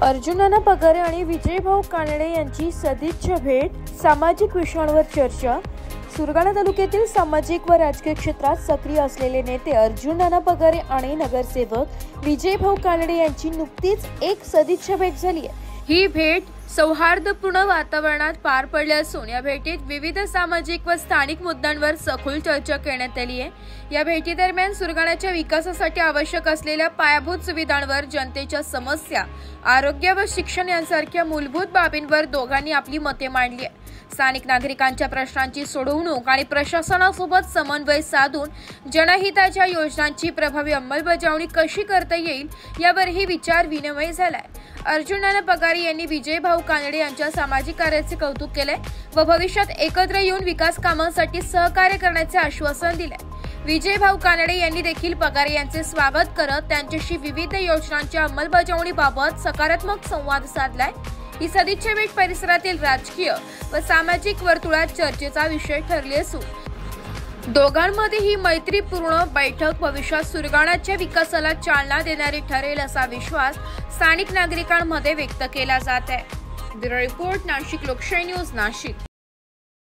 अर्जुन पगारे आणि विजयभाऊ कानडे यांची सदिच्छा भेट, सामाजिक विषयांवर चर्चा। सुरगाणा तालुक्यातील सामाजिक व राजकीय क्षेत्रात सक्रिय असलेले नेते अर्जुन पगारे आणि नगरसेवक विजयभाऊ कानडे यांची नुकतीच एक सदिच्छा भेट झाली आहे। ही भेट सौहार्दपूर्ण वातावरणात पार पडली असून या भेटीत विविध सामाजिक व स्थानिक मुद्द्यांवर सखोल चर्चा करण्यात आली आहे। या भेटीदरम्यान सुरगाण्याच्या विकासासाठी आवश्यक असलेल्या पायाभूत सुविधांवर, जनतेच्या समस्या, आरोग्य व शिक्षण यांसारख्या मूलभूत बाबींवर दोघांनी आपली मते मांडली आहे। स्थानिक नागरिकांच्या प्रश्नांची सोडवणूक आणि प्रशासनासोबत समन्वय साधून जनहिताच्या योजनांची प्रभावी अंमलबजावणी कशी करता येईल यावरही विचार विनिमय झालाय। अर्जुन पगारे यांनी विजयभाऊ कानडे यांच्या सामाजिक कार्याचे कौतुक केले व भविष्यात एकत्र येऊन विकास कामांसाठी सहकार्य करण्याचे आश्वासन दिले। विजयभाऊ कानडे यांनी देखील पगारे यांचे स्वागत करत त्यांच्याशी विविध योजनांच्या अंमलबजावणीबाबत सकारात्मक संवाद साधलाय। ही सदिच्छा भेट परिसरातील राजकीय व सामाजिक वर्तुळात चर्चेचा विषय ठरली असून दोघांमध्ये ही मैत्रीपूर्ण बैठक भविष्यात सुरगाण्याच्या विकासाला चालना देणारी ठरेल असा विश्वास स्थानिक नागरिकांमध्ये व्यक्त केला जात आहे। ब्युरो रिपोर्ट, नाशिक लोकशाही न्यूज, नाशिक।